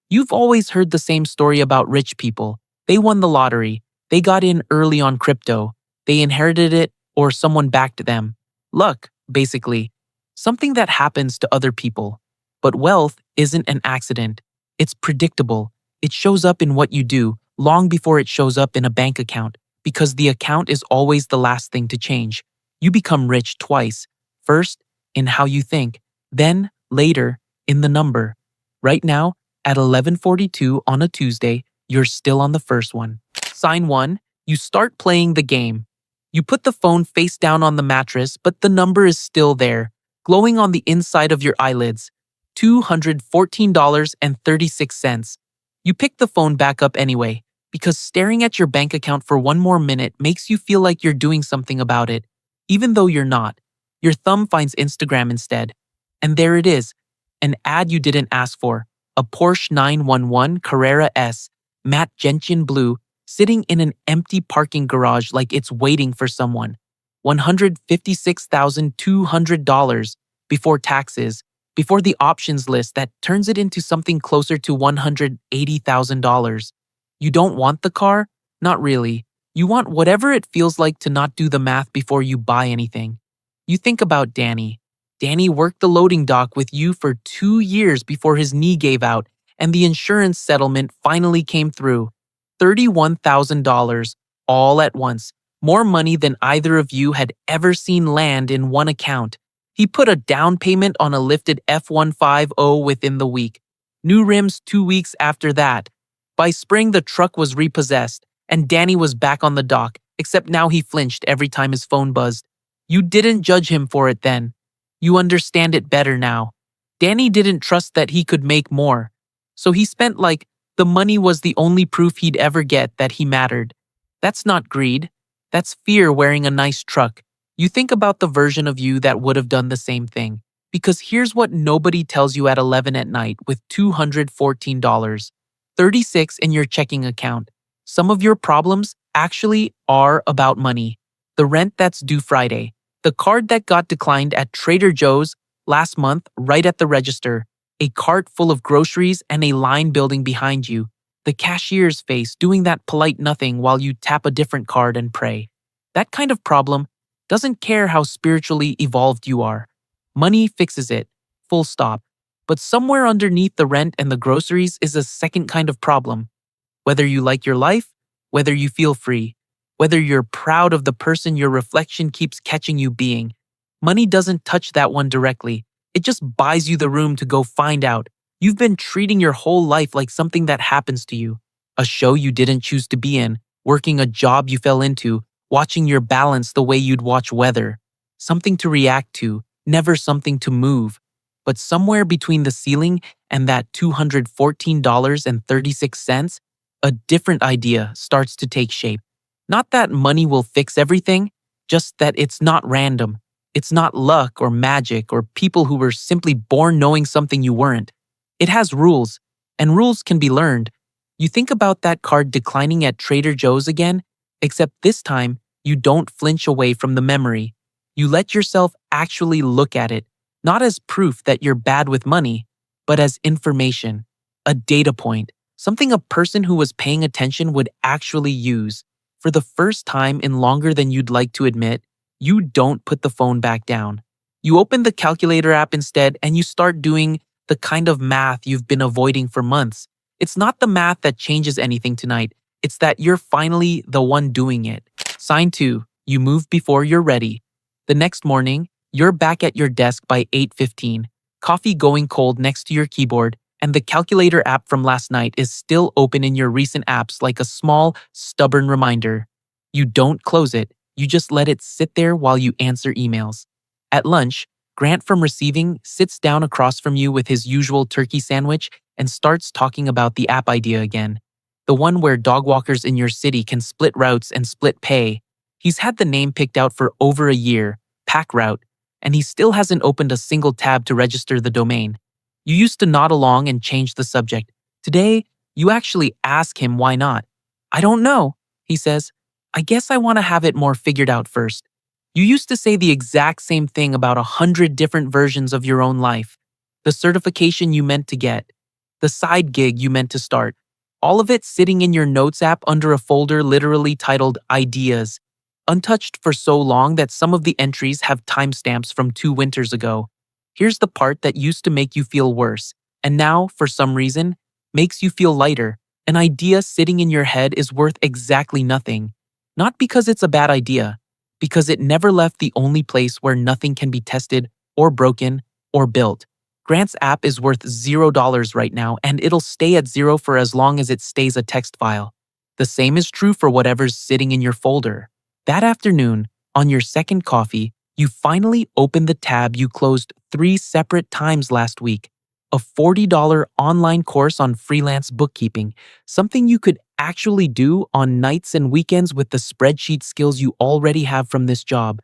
You've always heard the same story about rich people. They won the lottery, they got in early on crypto, they inherited it, or someone backed them. Luck, basically. Something that happens to other people. But wealth isn't an accident. It's predictable. It shows up in what you do long before it shows up in a bank account, because the account is always the last thing to change. You become rich twice. First, in how you think, then, later, in the number. Right now, at 11:42 on a Tuesday, you're still on the first one. Sign 1, you start playing the game. You put the phone face down on the mattress, but the number is still there, glowing on the inside of your eyelids. $214.36. You pick the phone back up anyway, because staring at your bank account for one more minute makes you feel like you're doing something about it, even though you're not. Your thumb finds Instagram instead. And there it is, an ad you didn't ask for, a Porsche 911 Carrera S, matte gentian blue, sitting in an empty parking garage like it's waiting for someone. $156,200 before taxes, before the options list that turns it into something closer to $180,000. You don't want the car? Not really. You want whatever it feels like to not do the math before you buy anything. You think about Danny. Danny worked the loading dock with you for 2 years before his knee gave out and the insurance settlement finally came through. $31,000, all at once. More money than either of you had ever seen land in one account. He put a down payment on a lifted F-150 within the week. New rims 2 weeks after that. By spring, the truck was repossessed, and Danny was back on the dock, except now he flinched every time his phone buzzed. You didn't judge him for it then. You understand it better now. Danny didn't trust that he could make more. So he spent like the money was the only proof he'd ever get that he mattered. That's not greed. That's fear wearing a nice truck. You think about the version of you that would have done the same thing. Because here's what nobody tells you at 11 at night with $214. 36 in your checking account. Some of your problems actually are about money. The rent that's due Friday. The card that got declined at Trader Joe's last month right at the register. A cart full of groceries and a line building behind you. The cashier's face doing that polite nothing while you tap a different card and pray. That kind of problem doesn't care how spiritually evolved you are. Money fixes it. Full stop. But somewhere underneath the rent and the groceries is a second kind of problem. Whether you like your life, whether you feel free, whether you're proud of the person your reflection keeps catching you being. Money doesn't touch that one directly. It just buys you the room to go find out. You've been treating your whole life like something that happens to you. A show you didn't choose to be in, working a job you fell into, watching your balance the way you'd watch weather. Something to react to, never something to move. But somewhere between the ceiling and that $214.36, a different idea starts to take shape. Not that money will fix everything, just that it's not random. It's not luck or magic or people who were simply born knowing something you weren't. It has rules, and rules can be learned. You think about that card declining at Trader Joe's again, except this time, you don't flinch away from the memory. You let yourself actually look at it, not as proof that you're bad with money, but as information, a data point, something a person who was paying attention would actually use. For the first time in longer than you'd like to admit, you don't put the phone back down. You open the calculator app instead and you start doing the kind of math you've been avoiding for months. It's not the math that changes anything tonight. It's that you're finally the one doing it. Sign 2. You move before you're ready. The next morning, you're back at your desk by 8:15, coffee going cold next to your keyboard, and the calculator app from last night is still open in your recent apps like a small, stubborn reminder. You don't close it. You just let it sit there while you answer emails. At lunch, Grant from receiving sits down across from you with his usual turkey sandwich and starts talking about the app idea again. The one where dog walkers in your city can split routes and split pay. He's had the name picked out for over a year, Pack Route, and he still hasn't opened a single tab to register the domain. You used to nod along and change the subject. Today, you actually ask him why not. I don't know, he says. I guess I want to have it more figured out first. You used to say the exact same thing about 100 different versions of your own life. The certification you meant to get. the side gig you meant to start. All of it sitting in your notes app under a folder literally titled Ideas, untouched for so long that some of the entries have timestamps from 2 winters ago. Here's the part that used to make you feel worse, and now, for some reason, makes you feel lighter. An idea sitting in your head is worth exactly nothing. Not because it's a bad idea, because it never left the only place where nothing can be tested or broken or built. Grant's app is worth $0 right now, and it'll stay at zero for as long as it stays a text file. The same is true for whatever's sitting in your folder. That afternoon, on your second coffee, you finally open the tab you closed 3 separate times last week. A $40 online course on freelance bookkeeping, something you could actually do on nights and weekends with the spreadsheet skills you already have from this job.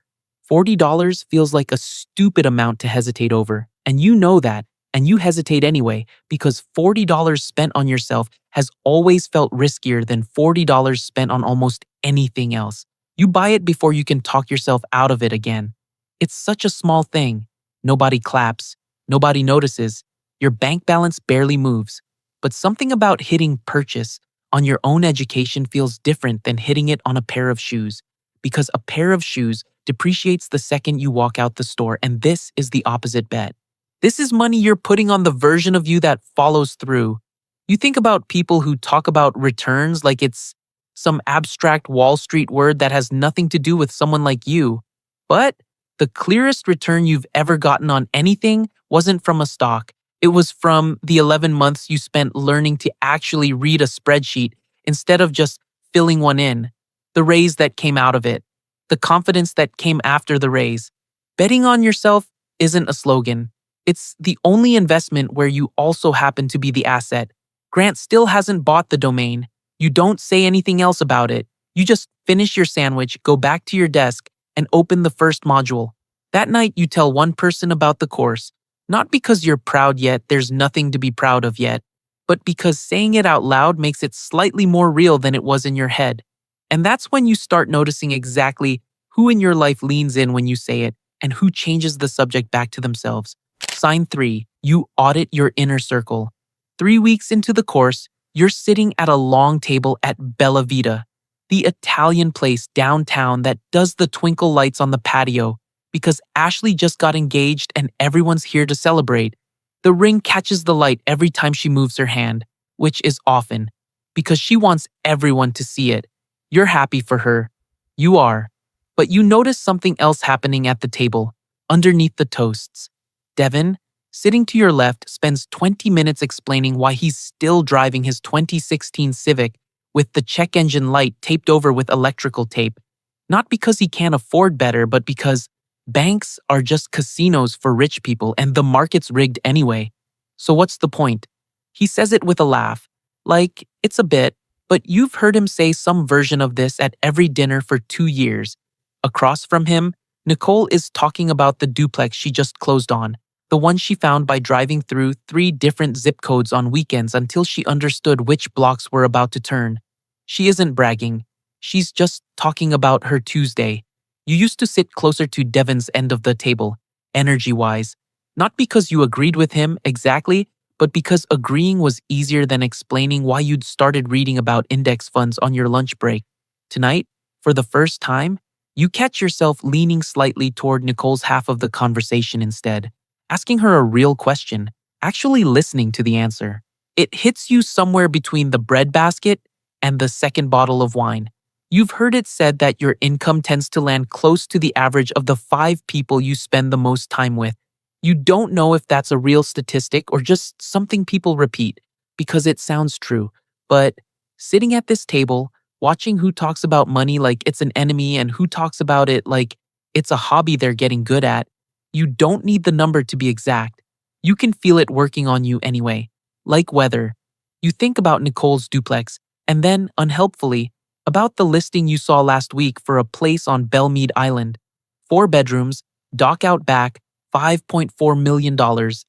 $40 feels like a stupid amount to hesitate over, and you know that, and you hesitate anyway because $40 spent on yourself has always felt riskier than $40 spent on almost anything else. You buy it before you can talk yourself out of it again. It's such a small thing. Nobody claps. Nobody notices. Your bank balance barely moves. But something about hitting purchase on your own education feels different than hitting it on a pair of shoes. Because a pair of shoes depreciates the second you walk out the store, and this is the opposite bet. This is money you're putting on the version of you that follows through. You think about people who talk about returns like it's some abstract Wall Street word that has nothing to do with someone like you. But the clearest return you've ever gotten on anything wasn't from a stock. It was from the 11 months you spent learning to actually read a spreadsheet instead of just filling one in. The raise that came out of it. The confidence that came after the raise. Betting on yourself isn't a slogan. It's the only investment where you also happen to be the asset. Grant still hasn't bought the domain. You don't say anything else about it. You just finish your sandwich, go back to your desk, and open the first module. That night, you tell one person about the course, not because you're proud yet, there's nothing to be proud of yet, but because saying it out loud makes it slightly more real than it was in your head. And that's when you start noticing exactly who in your life leans in when you say it and who changes the subject back to themselves. Sign 3. You audit your inner circle. 3 weeks into the course, you're sitting at a long table at Bella Vita, the Italian place downtown that does the twinkle lights on the patio, because Ashley just got engaged and everyone's here to celebrate. The ring catches the light every time she moves her hand, which is often, because she wants everyone to see it. You're happy for her. You are. But you notice something else happening at the table, underneath the toasts. Devin, sitting to your left, spends 20 minutes explaining why he's still driving his 2016 Civic with the check engine light taped over with electrical tape. Not because he can't afford better, but because banks are just casinos for rich people and the market's rigged anyway. So what's the point? He says it with a laugh. Like, it's a bit, but you've heard him say some version of this at every dinner for 2 years. Across from him, Nicole is talking about the duplex she just closed on, the one she found by driving through 3 different zip codes on weekends until she understood which blocks were about to turn. She isn't bragging. She's just talking about her Tuesday. You used to sit closer to Devin's end of the table, energy-wise. Not because you agreed with him exactly, but because agreeing was easier than explaining why you'd started reading about index funds on your lunch break. Tonight, for the first time, you catch yourself leaning slightly toward Nicole's half of the conversation instead, asking her a real question, actually listening to the answer. It hits you somewhere between the breadbasket and the second bottle of wine. You've heard it said that your income tends to land close to the average of the 5 people you spend the most time with. You don't know if that's a real statistic or just something people repeat, because it sounds true. But sitting at this table, watching who talks about money like it's an enemy and who talks about it like it's a hobby they're getting good at, you don't need the number to be exact. You can feel it working on you anyway. Like weather. You think about Nicole's duplex, and then, unhelpfully, about the listing you saw last week for a place on Belmead Island. 4 bedrooms, dock out back, $5.4 million,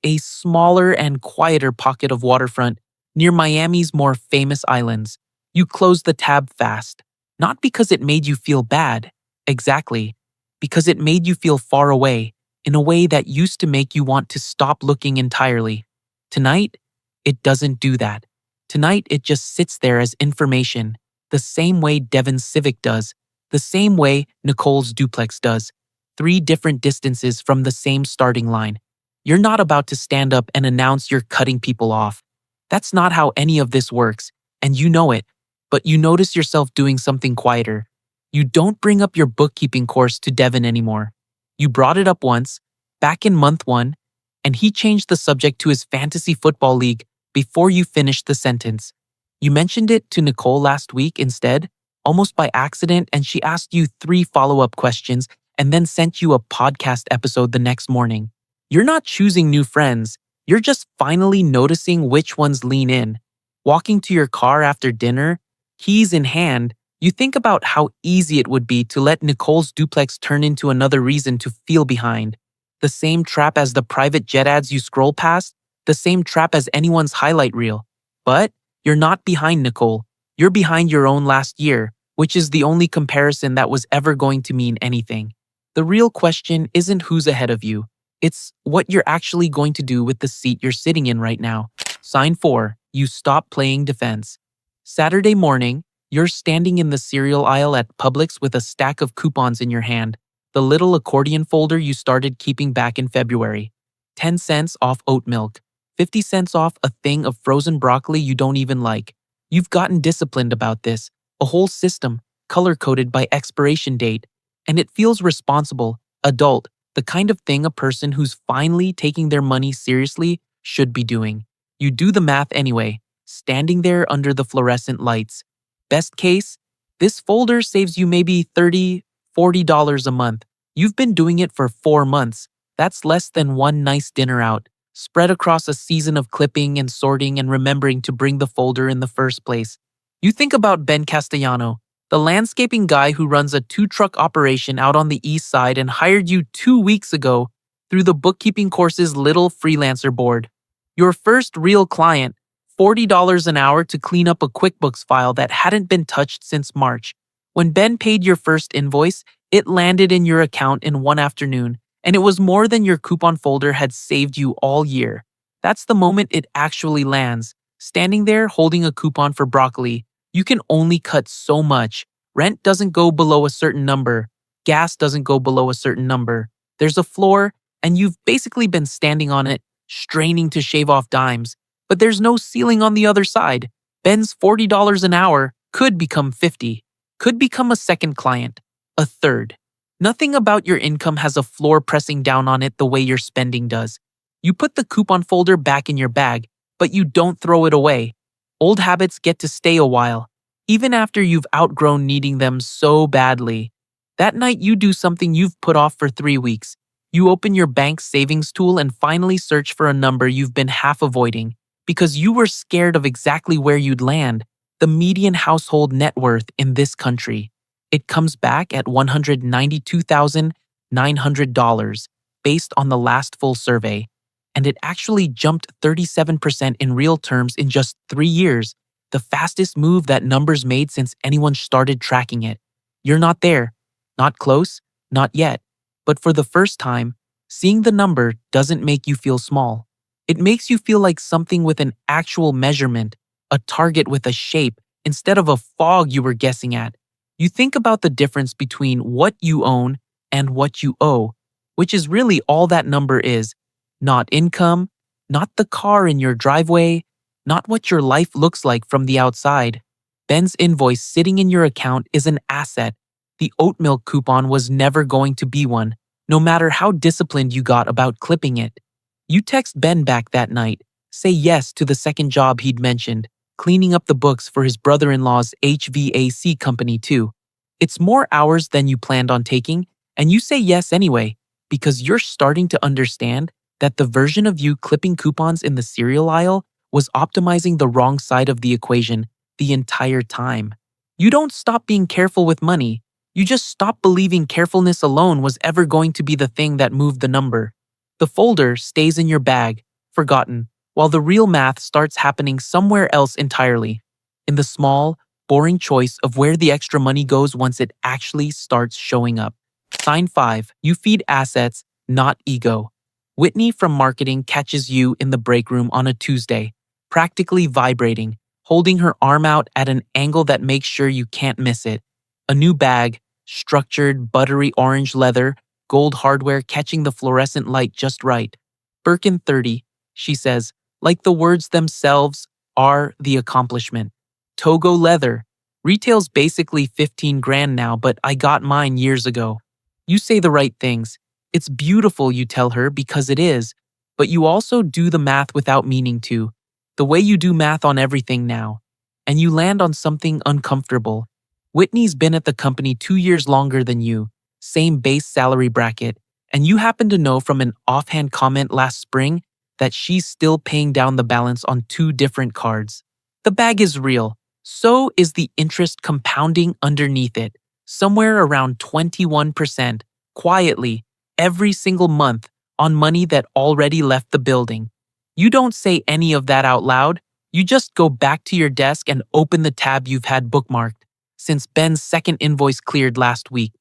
a smaller and quieter pocket of waterfront near Miami's more famous islands. You closed the tab fast, not because it made you feel bad, exactly, because it made you feel far away, in a way that used to make you want to stop looking entirely. Tonight, It doesn't do that. Tonight, it just sits there as information, the same way Devin's Civic does, the same way Nicole's duplex does. 3 different distances from the same starting line. You're not about to stand up and announce you're cutting people off. That's not how any of this works, and you know it, but you notice yourself doing something quieter. You don't bring up your bookkeeping course to Devin anymore. You brought it up once, back in month 1, and he changed the subject to his fantasy football league before you finished the sentence. You mentioned it to Nicole last week instead, almost by accident, and she asked you 3 follow-up questions and then sent you a podcast episode the next morning. You're not choosing new friends, you're just finally noticing which ones lean in. Walking to your car after dinner, keys in hand, you think about how easy it would be to let Nicole's duplex turn into another reason to feel behind. The same trap as the private jet ads you scroll past, the same trap as anyone's highlight reel. But you're not behind Nicole, you're behind your own last year, which is the only comparison that was ever going to mean anything. The real question isn't who's ahead of you. It's what you're actually going to do with the seat you're sitting in right now. Sign 4. You stop playing defense. Saturday morning, you're standing in the cereal aisle at Publix with a stack of coupons in your hand, the little accordion folder you started keeping back in February. 10 cents off oat milk, 50 cents off a thing of frozen broccoli you don't even like. You've gotten disciplined about this, a whole system, color-coded by expiration date. And it feels responsible, adult, the kind of thing a person who's finally taking their money seriously should be doing. You do the math anyway, standing there under the fluorescent lights. Best case, this folder saves you maybe $30, $40 a month. You've been doing it for 4 months. That's less than one nice dinner out, spread across a season of clipping and sorting and remembering to bring the folder in the first place. You think about Ben Castellano, the landscaping guy who runs a 2-truck operation out on the east side and hired you 2 weeks ago through the bookkeeping course's little freelancer board. Your first real client, $40 an hour to clean up a QuickBooks file that hadn't been touched since March. When Ben paid your first invoice, it landed in your account in one afternoon, and it was more than your coupon folder had saved you all year. That's the moment it actually lands. Standing there holding a coupon for broccoli, you can only cut so much. Rent doesn't go below a certain number. Gas doesn't go below a certain number. There's a floor, and you've basically been standing on it, straining to shave off dimes. But there's no ceiling on the other side. Ben's $40 an hour could become $50, could become a second client, a third. Nothing about your income has a floor pressing down on it the way your spending does. You put the coupon folder back in your bag, but you don't throw it away. Old habits get to stay a while, even after you've outgrown needing them so badly. That night you do something you've put off for 3 weeks. You open your bank's savings tool and finally search for a number you've been half avoiding because you were scared of exactly where you'd land, the median household net worth in this country. It comes back at $192,900 based on the last full survey. And it actually jumped 37% in real terms in just 3 years, the fastest move that numbers made since anyone started tracking it. You're not there, not close, not yet. But for the first time, seeing the number doesn't make you feel small. It makes you feel like something with an actual measurement, a target with a shape, instead of a fog you were guessing at. You think about the difference between what you own and what you owe, which is really all that number is. Not income, not the car in your driveway, not what your life looks like from the outside. Ben's invoice sitting in your account is an asset. The oat milk coupon was never going to be one, no matter how disciplined you got about clipping it. You text Ben back that night, say yes to the second job he'd mentioned, cleaning up the books for his brother-in-law's HVAC company too. It's more hours than you planned on taking, and you say yes anyway, because you're starting to understand that the version of you clipping coupons in the cereal aisle was optimizing the wrong side of the equation the entire time. You don't stop being careful with money. You just stop believing carefulness alone was ever going to be the thing that moved the number. The folder stays in your bag, forgotten, while the real math starts happening somewhere else entirely, in the small, boring choice of where the extra money goes once it actually starts showing up. Sign 5. You feed assets, not ego. Whitney from marketing catches you in the break room on a Tuesday, practically vibrating, holding her arm out at an angle that makes sure you can't miss it. A new bag, structured, buttery orange leather, gold hardware catching the fluorescent light just right. Birkin 30, she says, like the words themselves are the accomplishment. Togo leather. Retail's basically 15 grand now, but I got mine years ago. You say the right things. It's beautiful, you tell her, because it is, but you also do the math without meaning to. The way you do math on everything now. And you land on something uncomfortable. Whitney's been at the company 2 years longer than you, same base salary bracket, and you happen to know from an offhand comment last spring that she's still paying down the balance on 2 different cards. The bag is real. So is the interest compounding underneath it, somewhere around 21%, quietly, every single month, on money that already left the building. You don't say any of that out loud, you just go back to your desk and open the tab you've had bookmarked since Ben's second invoice cleared last week.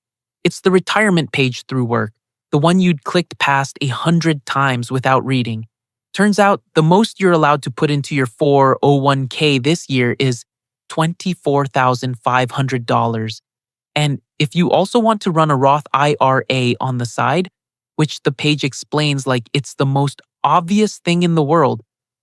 It's the retirement page through work, the one you'd clicked past 100 times without reading. Turns out the most you're allowed to put into your 401k this year is $24,500. And if you also want to run a Roth IRA on the side, which the page explains like it's the most obvious thing in the world,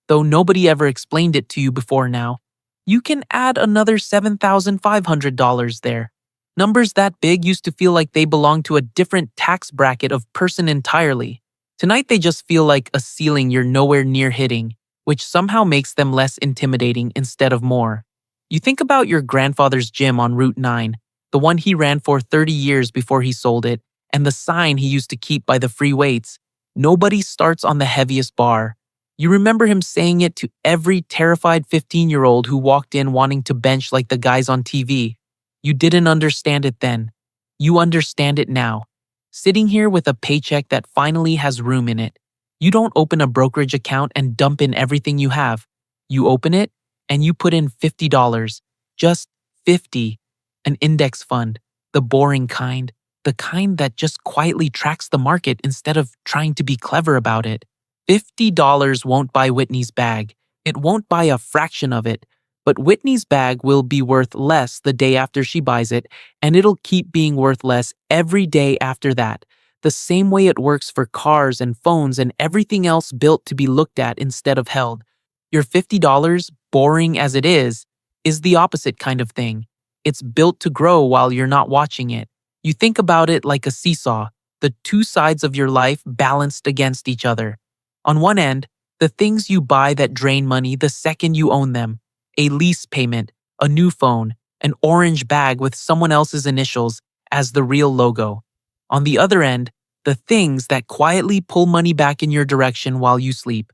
though nobody ever explained it to you before now, you can add another $7,500 there. Numbers that big used to feel like they belonged to a different tax bracket of person entirely. Tonight they just feel like a ceiling you're nowhere near hitting, which somehow makes them less intimidating instead of more. You think about your grandfather's gym on Route 9, the one he ran for 30 years before he sold it, and the sign he used to keep by the free weights. Nobody starts on the heaviest bar. You remember him saying it to every terrified 15-year-old who walked in wanting to bench like the guys on TV. You didn't understand it then. You understand it now. Sitting here with a paycheck that finally has room in it. You don't open a brokerage account and dump in everything you have. You open it and you put in $50. Just 50. An index fund. The boring kind. The kind that just quietly tracks the market instead of trying to be clever about it. $50 won't buy Whitney's bag. It won't buy a fraction of it. But Whitney's bag will be worth less the day after she buys it, and it'll keep being worth less every day after that. The same way it works for cars and phones and everything else built to be looked at instead of held. Your $50, boring as it is the opposite kind of thing. It's built to grow while you're not watching it. You think about it like a seesaw, the 2 sides of your life balanced against each other. On one end, the things you buy that drain money the second you own them. A lease payment, a new phone, an orange bag with someone else's initials as the real logo. On the other end, the things that quietly pull money back in your direction while you sleep.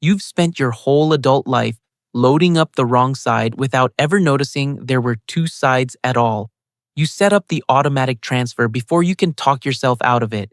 You've spent your whole adult life loading up the wrong side without ever noticing there were 2 sides at all. You set up the automatic transfer before you can talk yourself out of it.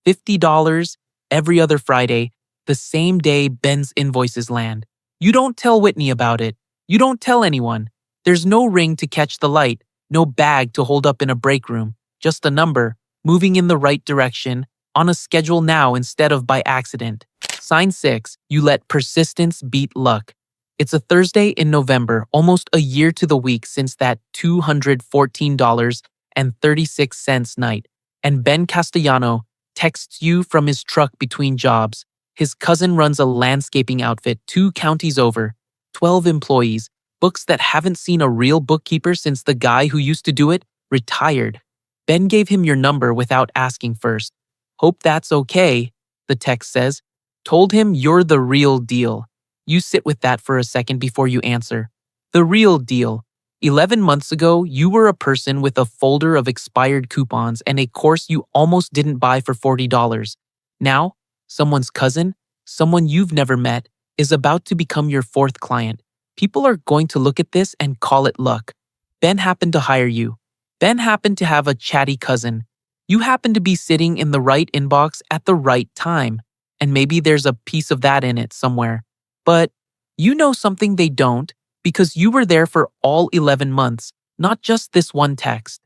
$50 every other Friday, the same day Ben's invoices land. You don't tell Whitney about it. You don't tell anyone. There's no ring to catch the light, no bag to hold up in a break room, just a number, moving in the right direction, on a schedule now instead of by accident. Sign 6, you let persistence beat luck. It's a Thursday in November, almost a year to the week since that $214.36 night, and Ben Castellano texts you from his truck between jobs. His cousin runs a landscaping outfit 2 counties over, 12 employees, books that haven't seen a real bookkeeper since the guy who used to do it retired. Ben gave him your number without asking first. Hope that's okay, the text says. Told him you're the real deal. You sit with that for a second before you answer. The real deal. 11 months ago, you were a person with a folder of expired coupons and a course you almost didn't buy for $40. Now, someone's cousin, someone you've never met, is about to become your 4th client. People are going to look at this and call it luck. Ben happened to hire you. Ben happened to have a chatty cousin. You happen to be sitting in the right inbox at the right time. And maybe there's a piece of that in it somewhere. But you know something they don't because you were there for all 11 months, not just this one text.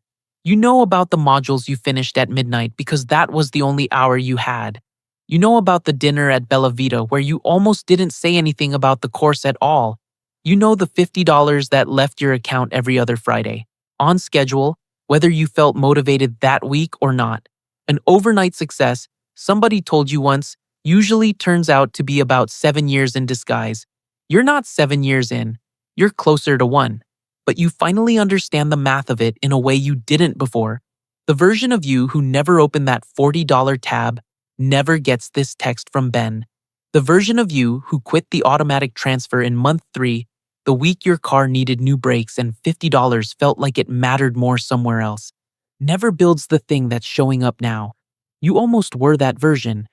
You know about the modules you finished at midnight because that was the only hour you had. You know about the dinner at Bella Vita where you almost didn't say anything about the course at all. You know the $50 that left your account every other Friday, on schedule, whether you felt motivated that week or not. An overnight success, somebody told you once, usually turns out to be about 7 years in disguise. You're not 7 years in, you're closer to one. But you finally understand the math of it in a way you didn't before. The version of you who never opened that $40 tab never gets this text from Ben. The version of you who quit the automatic transfer in month 3, the week your car needed new brakes and $50 felt like it mattered more somewhere else, never builds the thing that's showing up now. You almost were that version.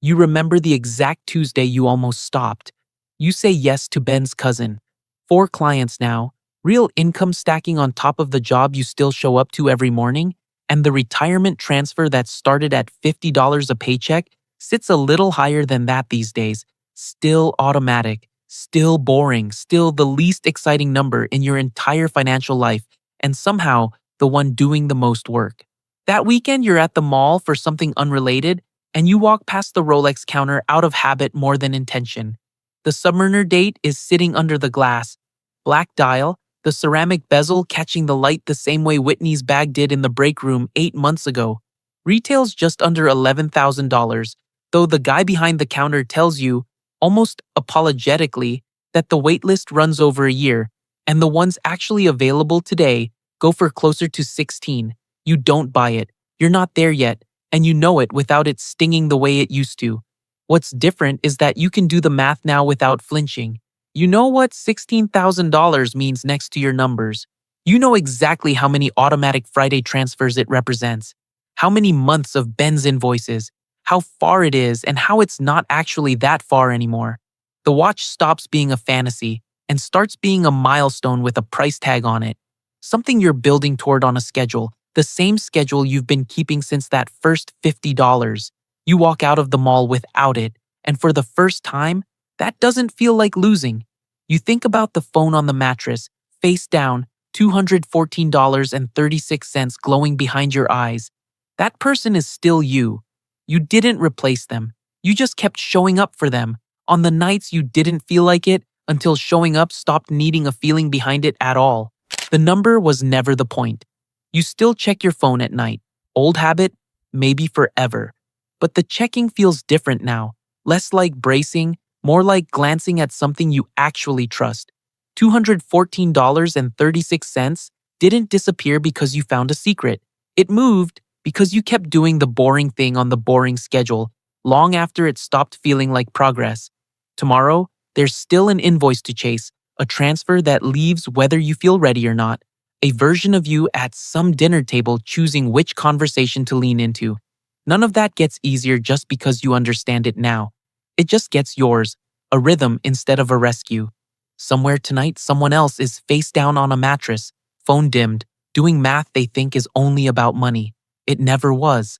You remember the exact Tuesday you almost stopped. You say yes to Ben's cousin. 4 clients now, real income stacking on top of the job you still show up to every morning, and the retirement transfer that started at $50 a paycheck sits a little higher than that these days. Still automatic, still boring, still the least exciting number in your entire financial life, and somehow the one doing the most work. That weekend you're at the mall for something unrelated, and you walk past the Rolex counter out of habit more than intention. The Submariner date is sitting under the glass. Black dial, the ceramic bezel catching the light the same way Whitney's bag did in the break room 8 months ago. Retails just under $11,000, though the guy behind the counter tells you, almost apologetically, that the waitlist runs over a year, and the ones actually available today go for closer to 16. You don't buy it, you're not there yet, and you know it without it stinging the way it used to. What's different is that you can do the math now without flinching. You know what $16,000 means next to your numbers. You know exactly how many automatic Friday transfers it represents, how many months of Ben's invoices, how far it is, and how it's not actually that far anymore. The watch stops being a fantasy and starts being a milestone with a price tag on it, something you're building toward on a schedule, the same schedule you've been keeping since that first $50. You walk out of the mall without it, and for the first time, that doesn't feel like losing. You think about the phone on the mattress, face down, $214.36 glowing behind your eyes. That person is still you. You didn't replace them. You just kept showing up for them on the nights you didn't feel like it until showing up stopped needing a feeling behind it at all. The number was never the point. You still check your phone at night. Old habit, maybe forever. But the checking feels different now, less like bracing, more like glancing at something you actually trust. $214.36 didn't disappear because you found a secret. It moved because you kept doing the boring thing on the boring schedule, long after it stopped feeling like progress. Tomorrow, there's still an invoice to chase, a transfer that leaves whether you feel ready or not, a version of you at some dinner table choosing which conversation to lean into. None of that gets easier just because you understand it now. It just gets yours, a rhythm instead of a rescue. Somewhere tonight, someone else is face down on a mattress, phone dimmed, doing math they think is only about money. It never was.